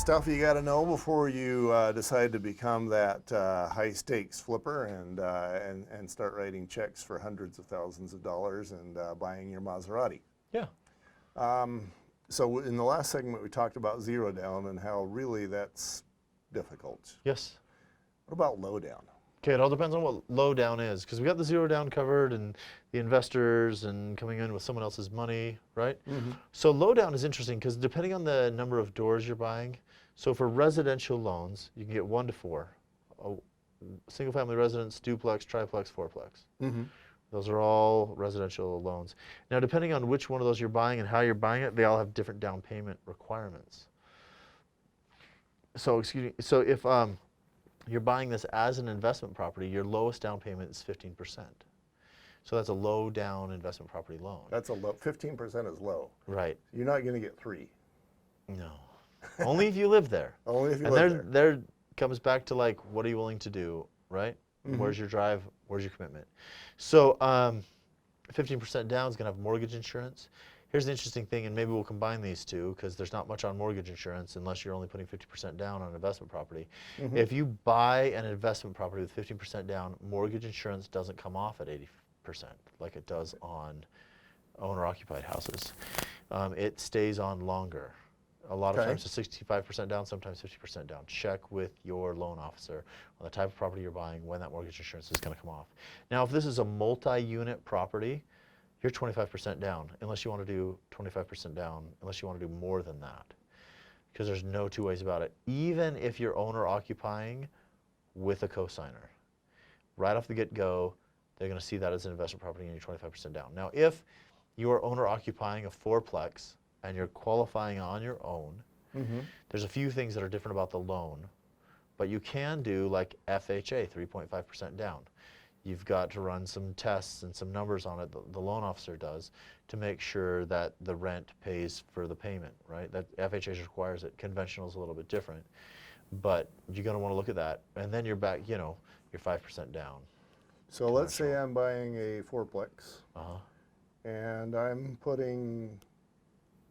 stuff you got to know before you decide to become that high stakes flipper and start writing checks for hundreds of thousands of dollars and buying your Maserati. Yeah. So in the last segment, we talked about zero down and how really that's difficult. Yes. What about low down? Okay, it all depends on what low down is, because we got the zero down covered and the investors and coming in with someone else's money, right? Mm-hmm. So low down is interesting because depending on the number of doors you're buying, so for residential loans, you can get 1 to 4. Single family residence, duplex, triplex, fourplex. Mm-hmm. Those are all residential loans. Now, depending on which one of those you're buying and how you're buying it, they all have different down payment requirements. So, excuse me, so if you're buying this as an investment property, your lowest down payment is 15%. So that's a low down investment property loan. That's a low. 15% is low. Right. You're not going to get 3. No. Only if you live there. Only if you and live there comes back to like, what are you willing to do, right? Mm-hmm. Where's your drive? Where's your commitment? So 15% down is going to have mortgage insurance. Here's the interesting thing, and maybe we'll combine these two because there's not much on mortgage insurance unless you're only putting 50% down on an investment property. Mm-hmm. If you buy an investment property with 15% down, mortgage insurance doesn't come off at 80% like it does on owner-occupied houses. It stays on longer. A lot of times it's 65% down, sometimes 50% down. Check with your loan officer on the type of property you're buying when that mortgage insurance is going to come off. Now, if this is a multi-unit property, you're 25% down, unless you want to do 25% down, unless you want to do more than that. Because there's no two ways about it. Even if you're owner occupying with a cosigner, right off the get-go, they're going to see that as an investment property and you're 25% down. Now, if you're owner occupying a fourplex and you're qualifying on your own, mm-hmm. there's a few things that are different about the loan, but you can do like FHA, 3.5% down. You've got to run some tests and some numbers on it, the loan officer does, to make sure that the rent pays for the payment, right? That FHA requires it. Conventional is a little bit different, but you're going to want to look at that. And then you're back, you know, you're 5% down. So let's say I'm buying a fourplex, and I'm putting,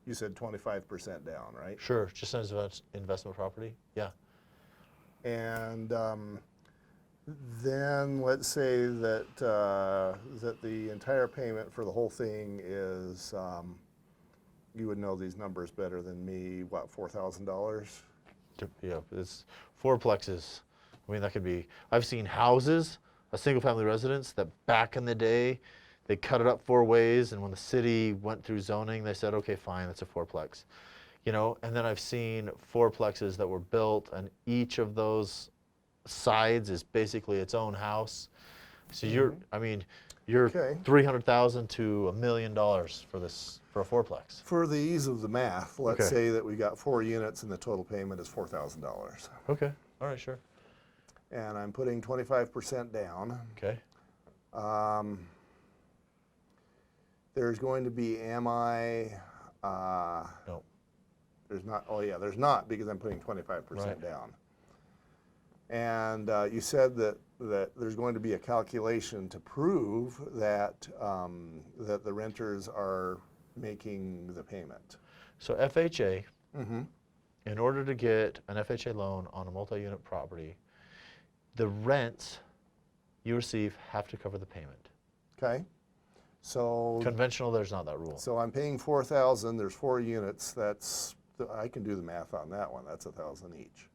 you said 25% down, right? Sure, just as an investment property, yeah. And then let's say that that the entire payment for the whole thing is, you would know these numbers better than me, what, $4,000? Yeah, it's fourplexes. I mean, that could be, I've seen houses, a single family residence that back in the day, they cut it up 4 ways, and when the city went through zoning, they said, okay, fine, that's a fourplex. You know, and then I've seen fourplexes that were built, and each of those sides is basically its own house. So you're, I mean, you're $300,000 to $1 million for this, for a fourplex. For the ease of the math, let's say that we got 4 units and the total payment is $4,000. Okay, all right, sure. And I'm putting 25% down. Okay. There's going to be, No. There's not, oh yeah, there's not, because I'm putting 25% down. And you said that there's going to be a calculation to prove that that the renters are making the payment. So FHA, in order to get an FHA loan on a multi-unit property, the rents you receive have to cover the payment. Okay. So conventional, there's not that rule. So I'm paying $4,000. There's 4 units. That's, I can do the math on that one. That's $1,000 each.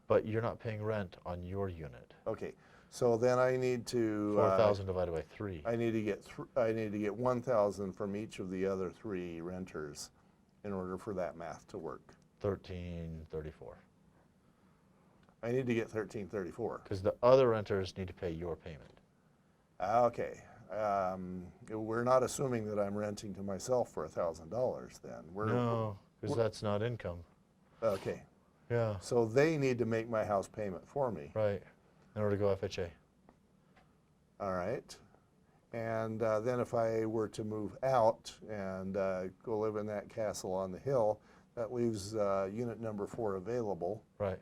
But you're not paying rent on your unit. Okay. So then I need to 4,000 divided by 3. I need to get 1,000 from each of the other 3 renters in order for that math to work. 1334. I need to get 1334. Because the other renters need to pay your payment. Okay. We're not assuming that I'm renting to myself for $1,000 then. No, because that's not income. Okay. Yeah. So they need to make my house payment for me. Right. In order to go FHA. All right. And then if I were to move out and go live in that castle on the hill, that leaves unit number 4 available. Right.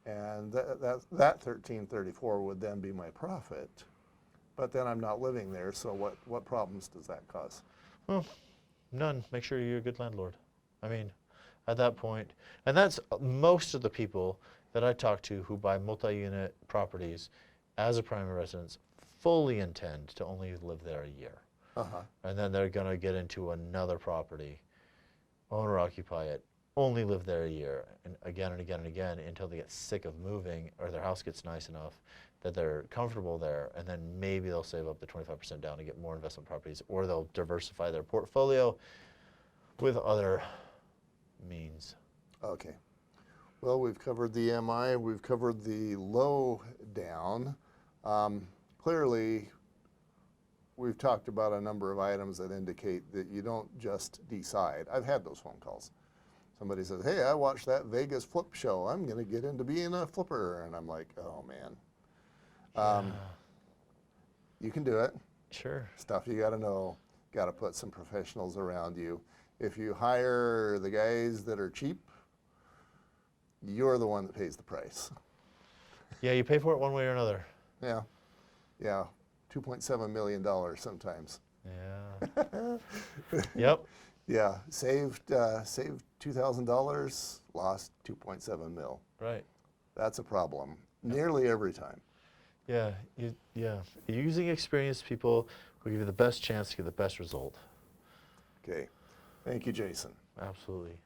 And that 1334 would then be my profit. But then I'm not living there, so what problems does that cause? Well, none. Make sure you're a good landlord. I mean, at that point. And that's most of the people that I talk to who buy multi-unit properties as a primary residence fully intend to only live there a year. Uh-huh. And then they're going to get into another property, owner occupy it, only live there a year, and again and again and again until they get sick of moving or their house gets nice enough that they're comfortable there, and then maybe they'll save up the 25% down to get more investment properties, or they'll diversify their portfolio with other means. Okay. Well, we've covered the MI, we've covered the low down. Clearly, we've talked about a number of items that indicate that you don't just decide. I've had those phone calls. Somebody says, hey, I watched that Vegas flip show. I'm going to get into being a flipper. And I'm like, oh, man. You can do it. Sure. Stuff you got to know. Got to put some professionals around you. If you hire the guys that are cheap, you're the one that pays the price. Yeah, you pay for it one way or another. Yeah. Yeah. $2.7 million sometimes. Yeah. Yep. Yeah. Saved $2,000, lost 2.7 mil. Right. That's a problem. Nearly every time. Yeah. Using experienced people who give you the best chance to get the best result. Okay. Thank you, Jason. Absolutely.